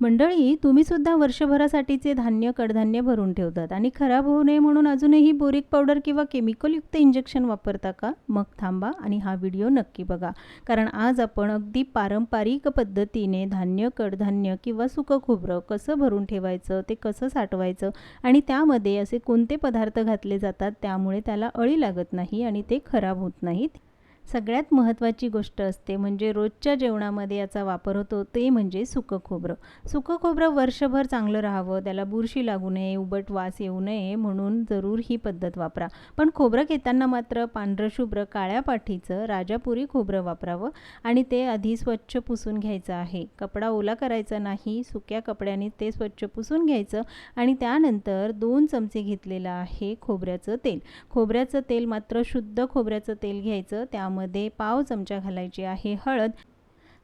मंडळी, तुम्ही सुद्धा वर्षभरासाठीचे धान्य, कडधान्य भरून ठेवतात आणि खराब होऊ नये म्हणून अजूनही बोरिक पावडर किंवा केमिकलयुक्त इंजेक्शन वापरता का? मग थांबा आणि हा व्हिडिओ नक्की बघा. कारण आज आपण अगदी पारंपरिक पद्धतीने धान्य, कडधान्य किंवा सुकं खोबरं कसं भरून ठेवायचं, ते कसं साठवायचं आणि त्यामध्ये असे कोणते पदार्थ घातले जातात त्यामुळे त्याला अळी लागत नाही आणि ते खराब होत नाहीत. सगळ्यात महत्त्वाची गोष्ट असते म्हणजे रोजच्या जेवणामध्ये याचा वापर होतो ते म्हणजे सुकं खोबरं. सुकं खोबरं वर्षभर चांगलं राहावं, त्याला बुरशी लागू नये, उबट वास येऊ नये म्हणून जरूर ही पद्धत वापरा. पण खोबरं घेताना मात्र पांढरशुभ्र काळ्या पाठीचं राजापुरी खोबरं वापरावं आणि ते आधी स्वच्छ पुसून घ्यायचं आहे. कपडा ओला करायचा नाही, सुक्या कपड्याने ते स्वच्छ पुसून घ्यायचं आणि त्यानंतर 2 चमचे घेतलेलं आहे खोबऱ्याचं तेल. खोबऱ्याचं तेल मात्र शुद्ध खोबऱ्याचं तेल घ्यायचं. त्यामध्ये पाव चमचा घालायची आहे हळद.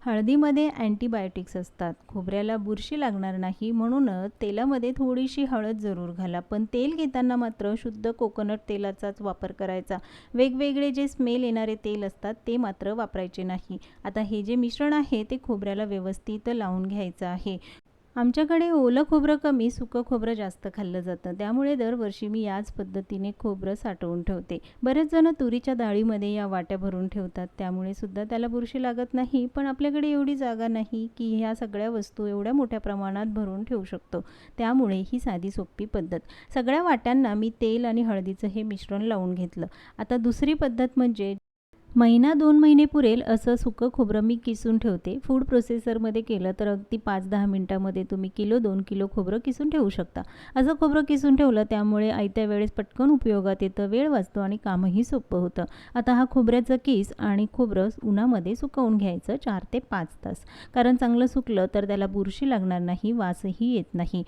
हळदीमध्ये अँटीबायोटिक्स असतात, खोबऱ्याला बुरशी लागणार नाही म्हणूनच तेलामध्ये थोडीशी हळद जरूर घाला. पण तेल घेताना मात्र शुद्ध कोकोनट तेलाचाच वापर करायचा. वेगवेगळे जे स्मेल येणारे तेल असतात ते मात्र वापरायचे नाही. आता हे जे मिश्रण आहे ते खोबऱ्याला व्यवस्थित लावून घ्यायचं आहे. आमच्याकडे ओलं खोबरं कमी, सुकं खोबरं जास्त खाल्लं जातं. त्यामुळे दरवर्षी मी याच पद्धतीने खोबरं साठवून ठेवते. बरेच जण तुरीच्या डाळीमध्ये या वाट्या भरून ठेवतात, त्यामुळे सुद्धा त्याला बुरशी लागत नाही. पण आपल्याकडे एवढी जागा नाही की ह्या सगळ्या वस्तू एवढ्या मोठ्या प्रमाणात भरून ठेवू शकतो. त्यामुळे ही साधी सोपी पद्धत. सगळ्या वाट्यांना मी तेल आणि हळदीचं हे मिश्रण लावून घेतलं. आता दुसरी पद्धत म्हणजे महिना 2 महिने पुरेल असं सुकं खोबरं मी किसून ठेवते. फूड प्रोसेसरमध्ये केलं तर अगदी 5-10 मिनिटांमध्ये तुम्ही किलो 2 किलो खोबरं किसून ठेवू शकता. असं खोबरं किसून ठेवलं त्यामुळे आयत्या वेळेस पटकन उपयोगात येतं, वेळ वाचतो आणि कामही सोपं होतं. आता हा खोबऱ्याचा किस आणि खोबरं उन्हामध्ये सुकवून घ्यायचं 4 ते 5 तास. कारण चांगलं सुकलं तर त्याला बुरशी लागणार नाही, वासही येत नाही.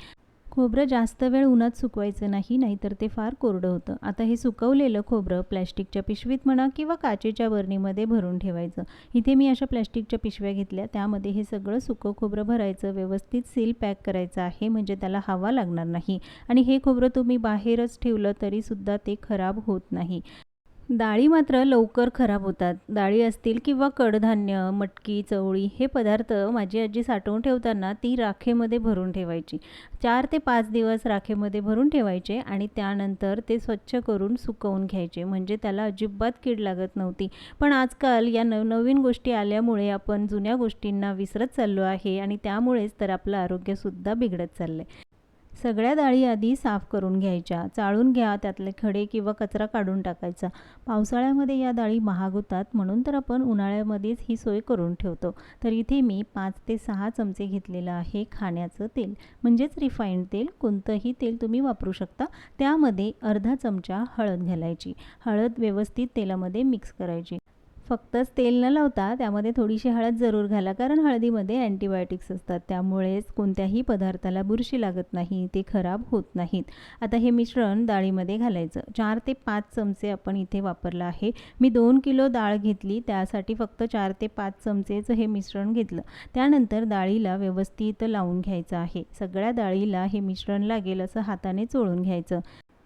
खोबरं जास्त वेळ उन्हात सुकवायचं नाही, नाहीतर ते फार कोरडं होतं. आता हे सुकवलेलं खोबरं प्लॅस्टिकच्या पिशवीत म्हणा किंवा काचेच्या बरणीमध्ये भरून ठेवायचं. इथे मी अशा प्लॅस्टिकच्या पिशव्या घेतल्या, त्यामध्ये हे सगळं सुकं खोबरं भरायचं, व्यवस्थित सील पॅक करायचं आहे म्हणजे त्याला हवा लागणार नाही. आणि हे खोबरं तुम्ही बाहेरच ठेवलं तरीसुद्धा ते खराब होत नाही. डाळी मात्र लवकर खराब होतात. डाळी असतील किंवा कडधान्य, मटकी, चवळी हे पदार्थ माझी आजी साठवून ठेवताना ती राखेमध्ये भरून ठेवायची. 4 ते 5 दिवस राखेमध्ये भरून ठेवायचे आणि त्यानंतर ते स्वच्छ करून सुकवून घ्यायचे म्हणजे त्याला अजिबात कीड लागत नव्हती. पण आजकाल या नवनवीन गोष्टी आल्यामुळे आपण जुन्या गोष्टींना विसरत चाललो आहे आणि त्यामुळेच तर आपलं आरोग्यसुद्धा बिघडत चाललं आहे. सगळ्या डाळी आधी साफ करून घ्यायच्या, चाळून घ्या, त्यातले खडे किंवा कचरा काढून टाकायचा. पावसाळ्यामध्ये या डाळी महाग होतात म्हणून तर आपण उन्हाळ्यामध्येच ही सोय करून ठेवतो. तर इथे मी 5 ते 6 चमचे घेतलेलं आहे खाण्याचं तेल, म्हणजेच रिफाईंड तेल. कोणतंही तेल तुम्ही वापरू शकता. त्यामध्ये अर्धा चमचा हळद घालायची. हळद व्यवस्थित तेलामध्ये मिक्स करायची. फक्तच तेल न लावता त्यामध्ये थोडीशी हळद जरूर घाला, कारण हळदीमध्ये अँटीबायोटिक्स असतात. त्यामुळेच कोणत्याही पदार्थाला बुरशी लागत नाही, ते खराब होत नाहीत. आता हे मिश्रण डाळीमध्ये घालायचं. 4 ते 5 चमचे आपण इथे वापरलं आहे. मी 2 किलो डाळ घेतली, त्यासाठी फक्त 4 ते 5 चमचेचं हे मिश्रण घेतलं. त्यानंतर डाळीला व्यवस्थित लावून घ्यायचं आहे. सगळ्या डाळीला हे मिश्रण लागेल असं हाताने चोळून घ्यायचं.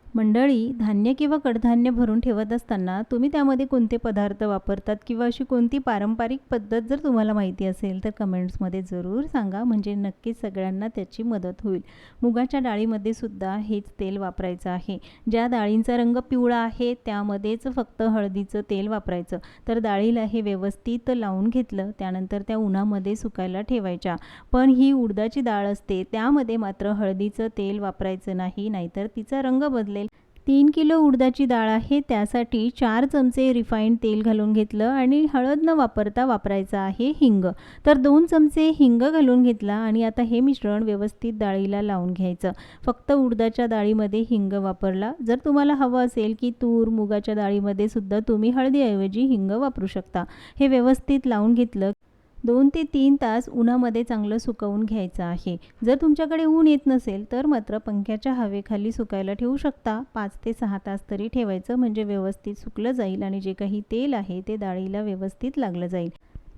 मंडळी, धान्य किंवा कडधान्य भरून ठेवत असताना तुम्ही त्यामध्ये कोणते पदार्थ वापरतात किंवा अशी कोणती पारंपरिक पद्धत जर तुम्हाला माहिती असेल तर कमेंट्समध्ये जरूर सांगा, म्हणजे नक्कीच सगळ्यांना त्याची मदत होईल. मुगाच्या डाळीमध्ये सुद्धा हेच तेल वापरायचं आहे. ज्या डाळींचा रंग पिवळा आहे त्यामध्येच फक्त हळदीचं तेल वापरायचं. तर डाळीला हे व्यवस्थित लावून घेतलं, त्यानंतर त्या उन्हामध्ये सुकायला ठेवायच्या. पण ही उडदाची डाळ असते त्यामध्ये मात्र हळदीचं तेल वापरायचं नाही, नाहीतर तिचा रंग बदलेल. 3 किलो उडदाची डाळ आहे, त्यासाठी 4 चमचे रिफाईंड तेल घालून घेतलं आणि हळद न वापरता वापरायचं आहे हिंग. तर 2 चमचे हिंग घालून घेतला आणि आता हे मिश्रण व्यवस्थित डाळीला लावून घ्यायचं. फक्त उडदाच्या डाळीमध्ये हिंग वापरला. जर तुम्हाला हवं असेल की तूर, मुगाच्या डाळीमध्ये सुद्धा तुम्ही हळदीऐवजी हिंग वापरू शकता. हे व्यवस्थित लावून घेतलं. 2 ते 3 तास उन्हामध्ये चांगलं सुकवून घ्यायचं आहे. जर तुमच्याकडे ऊन येत नसेल तर मात्र पंख्याच्या हवेखाली सुकायला ठेवू शकता. 5 ते 6 तास तरी ठेवायचं म्हणजे व्यवस्थित सुकलं जाईल आणि जे काही तेल आहे ते डाळीला व्यवस्थित लागलं जाईल.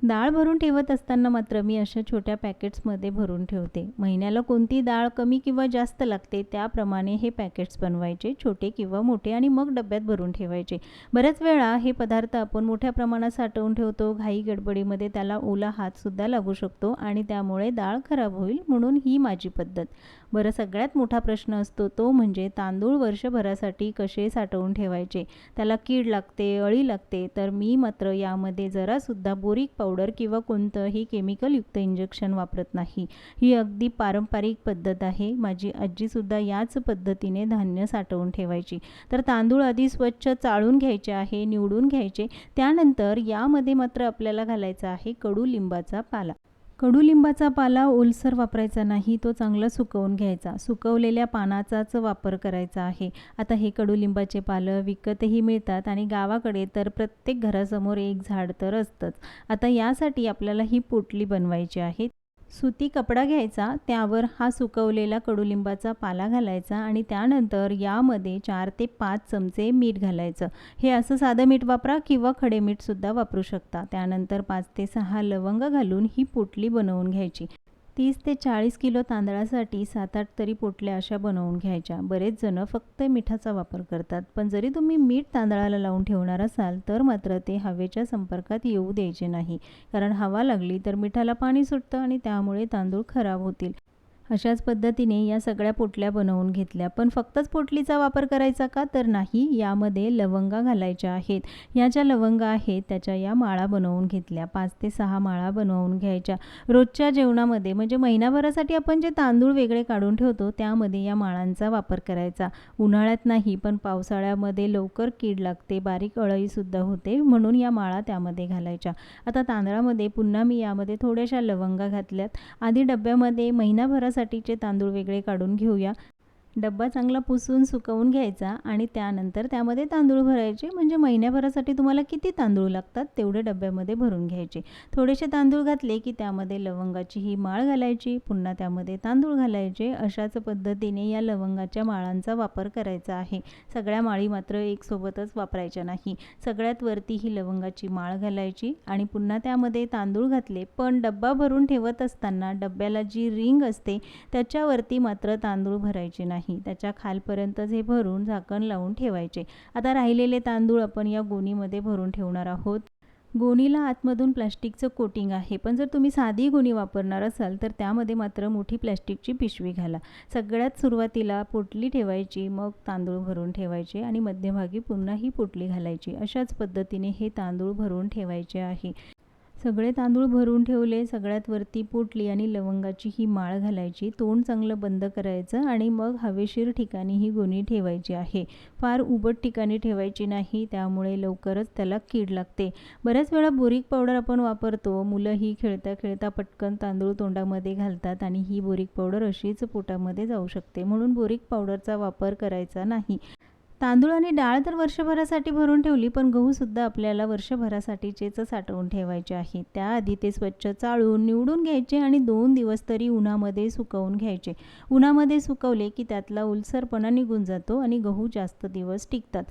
डाळ भरून ठेवत असताना मात्र मी अशा छोट्या पॅकेट्समध्ये भरून ठेवते. महिन्याला कोणती डाळ कमी किंवा जास्त लागते त्याप्रमाणे हे पॅकेट्स बनवायचे, छोटे किंवा मोठे, आणि मग डब्यात भरून ठेवायचे. बऱ्याच वेळा हे पदार्थ आपण मोठ्या प्रमाणात साठवून ठेवतो. घाई गडबडीमध्ये त्याला ओला हातसुद्धा लागू शकतो आणि त्यामुळे डाळ खराब होईल, म्हणून ही माझी पद्धत. बरं, सगळ्यात मोठा प्रश्न असतो तो म्हणजे तांदूळ वर्षभरासाठी कसे साठवून ठेवायचे. त्याला कीड लागते, अळी लागते, तर मी मात्र यामध्ये जरासुद्धा बोरिक पावडर किंवा कोणतंही केमिकलयुक्त इंजेक्शन वापरत नाही. ही अगदी पारंपरिक पद्धत आहे. माझी आजीसुद्धा याच पद्धतीने धान्य साठवून ठेवायची. तर तांदूळ आधी स्वच्छ चाळून घ्यायचे आहे, निवडून घ्यायचे. त्यानंतर यामध्ये मात्र आपल्याला घालायचा आहे कडुलिंबाचा पाला. कडुलिंबाचा पाला ओलसर वापरायचा नाही, तो चांगला सुकवून घ्यायचा. सुकवलेल्या पानाचाच वापर करायचा आहे. आता हे कडुलिंबाचे पालं विकतही मिळतात आणि गावाकडे तर प्रत्येक घरासमोर एक झाड तर असतंच. आता यासाठी आपल्याला ही पोटली बनवायची आहे. सुती कपडा घ्यायचा, त्यावर हा सुकवलेला कडुलिंबाचा पाला घालायचा आणि त्यानंतर यामध्ये 4 ते 5 चमचे मीठ घालायचं. हे असं साधं मीठ वापरा किंवा खडे मीठसुद्धा वापरू शकता. त्यानंतर 5 ते 6 लवंग घालून ही पोटली बनवून घ्यायची. 30 ते 40 किलो तांदळासाठी 7-8 तरी पोटल्या अशा बनवून घ्यायच्या. बरेच जण फक्त मिठाचा वापर करतात, पण जरी तुम्ही मीठ तांदळाला लावून ठेवणार असाल तर मात्र ते हवेच्या संपर्कात येऊ द्यायचे नाही, कारण हवा लागली तर मिठाला पाणी सुटतं आणि त्यामुळे तांदूळ खराब होतील. अशाच पद्धतीने या सगळ्या पोटल्या बनवून घेतल्या. पण फक्तच पोटलीचा वापर करायचा का? तर नाही, यामध्ये लवंगा घालायच्या आहेत. या ज्या लवंगा आहेत त्याच्या या माळा बनवून घेतल्या. 5 ते 6 माळा बनवून घ्यायच्या. रोजच्या जेवणामध्ये म्हणजे महिनाभरासाठी आपण जे तांदूळ वेगळे काढून ठेवतो त्यामध्ये या माळांचा वापर करायचा. उन्हाळ्यात नाही, पण पावसाळ्यामध्ये लवकर कीड लागते, बारीक अळईसुद्धा होते, म्हणून या माळा त्यामध्ये घालायच्या. आता तांदळामध्ये पुन्हा मी यामध्ये थोड्याशा लवंगा घातल्यात. आधी डब्यामध्ये महिनाभरासाठीचे तांदूळ वेगळे काढून घेऊया. डब्बा चांगला पुसून सुकवून घ्यायचा आणि त्यानंतर त्यामध्ये तांदूळ भरायचे. म्हणजे महिन्याभरासाठी तुम्हाला किती तांदूळ लागतात तेवढे डब्यामध्ये भरून घ्यायचे. थोडेसे तांदूळ घातले की त्यामध्ये लवंगाची ही माळ घालायची, पुन्हा त्यामध्ये तांदूळ घालायचे. अशाच पद्धतीने या लवंगाच्या माळांचा वापर करायचा आहे. सगळ्या माळी मात्र एकसोबतच वापरायच्या नाही. सगळ्यात वरती ही लवंगाची माळ घालायची आणि पुन्हा त्यामध्ये तांदूळ घातले. पण डब्बा भरून ठेवत असताना डब्याला जी रिंग असते त्याच्यावरती मात्र तांदूळ भरायचे नाही. त्याच्या खालपर्यंतच हे भरून झाकण लावून ठेवायचे. आता राहिलेले तांदूळ आपण या गोणीमध्ये भरून ठेवणार आहोत. गोणीला आतमधून प्लास्टिकचं कोटिंग आहे, पण जर तुम्ही साधी गोणी वापरणार असाल तर त्यामध्ये मात्र मोठी प्लास्टिकची पिशवी घाला. सगळ्यात सुरुवातीला पोटली ठेवायची, मग तांदूळ भरून ठेवायचे आणि मध्यभागी पुन्हा ही पोटली घालायची. अशाच पद्धतीने हे तांदूळ भरून ठेवायचे आहे. सगळे तांदूळ भरून ठेवले. सगळ्यात वरती पोटली आणि लवंगाची ही माळ घालायची. तोंड चांगलं बंद करायचं आणि मग हवेशीर ठिकाणी ही गोणी ठेवायची आहे. फार उबट ठिकाणी ठेवायची नाही, त्यामुळे लवकरच त्याला कीड लागते. बऱ्याच वेळा बोरिक पावडर आपण वापरतो. मुलं ही खेळता खेळता पटकन तांदूळ तोंडामध्ये घालतात आणि ही बोरिक पावडर अशीच पोटामध्ये जाऊ शकते, म्हणून बोरिक पावडरचा वापर करायचा नाही. तांदूळ आणि डाळ तर वर्षभरासाठी भरून ठेवली, पण गहूसुद्धा आपल्याला वर्षभरासाठीचेच साठवून ठेवायचे आहे. त्याआधी ते स्वच्छ चाळून निवडून घ्यायचे आणि 2 दिवस तरी उन्हामध्ये सुकवून घ्यायचे. उन्हामध्ये सुकवले की त्यातला ओलसरपणा निघून जातो आणि गहू जास्त दिवस टिकतात.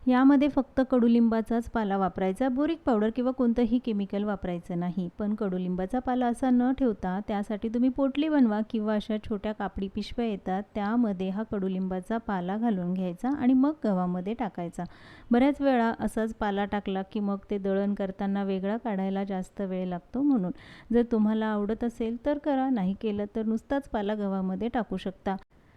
यामध्ये फक्त कडुलिंबाचाच पाला वापरायचा. बोरिक पावडर किंवा कोणतंही केमिकल वापरायचं नाही. पण कडुलिंबाचा पाला असा न ठेवता त्यासाठी तुम्ही पोटली बनवा किंवा अशा छोट्या कापडी पिशव्या येतात त्यामध्ये हा कडुलिंबाचा पाला घालून घ्यायचा आणि मग गव्हामध्ये टाकायचा. बऱ्याच वेळा असाच पाला टाकला की मग ते दळण करताना वेगळा काढायला जास्त वेळ लागतो, म्हणून जर तुम्हाला आवडत असेल तर करा, नाही केलं तर नुसताच पाला गव्हामध्ये टाकू शकता.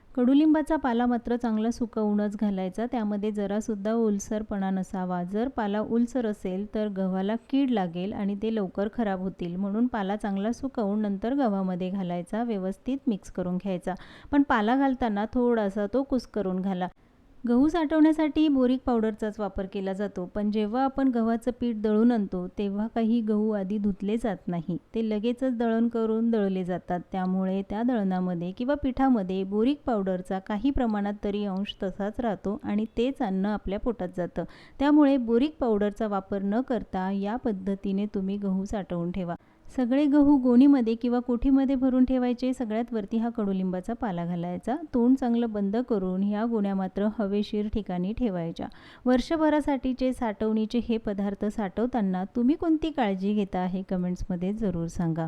कडुलिंबाचा पाला मात्र चांगला सुकवूनच घालायचा. त्यामध्ये जरासुद्धा ओलसरपणा नसावा. जर पाला ओलसर असेल तर गव्हाला कीड लागेल आणि ते लवकर खराब होतील, म्हणून पाला चांगला सुकवून नंतर गव्हामध्ये घालायचा. व्यवस्थित मिक्स करून घ्यायचा. पण पाला घालताना थोडासा तो कुस्करून घाला. गहू साठवण्यासाठी बोरिक पावडरचाच वापर केला जातो, पण जेव्हा आपण गव्हाचं पीठ दळून आणतो तेव्हा काही गहू आधी धुतले जात नाही. ते लगेचच दळण करून दळले जातात. त्यामुळे त्या दळणामध्ये किंवा पिठामध्ये बोरिक पावडरचा काही प्रमाणात तरी अंश तसाच राहतो आणि तेच अन्न आपल्या पोटात जातं. त्यामुळे बोरिक पावडरचा वापर न करता या पद्धतीने तुम्ही गहू साठवून ठेवा. सगळे गहू गोणीमध्ये किंवा कोठीमध्ये भरून ठेवायचे. सगळ्यात वरती हा कडुलिंबाचा पाला घालायचा. तोंड चांगलं बंद करून ह्या गोण्या मात्र हवेशीर ठिकाणी ठेवायच्या. वर्षभरासाठीचे साठवणीचे हे पदार्थ साठवताना तुम्ही कोणती काळजी घेता हे कमेंट्समध्ये जरूर सांगा.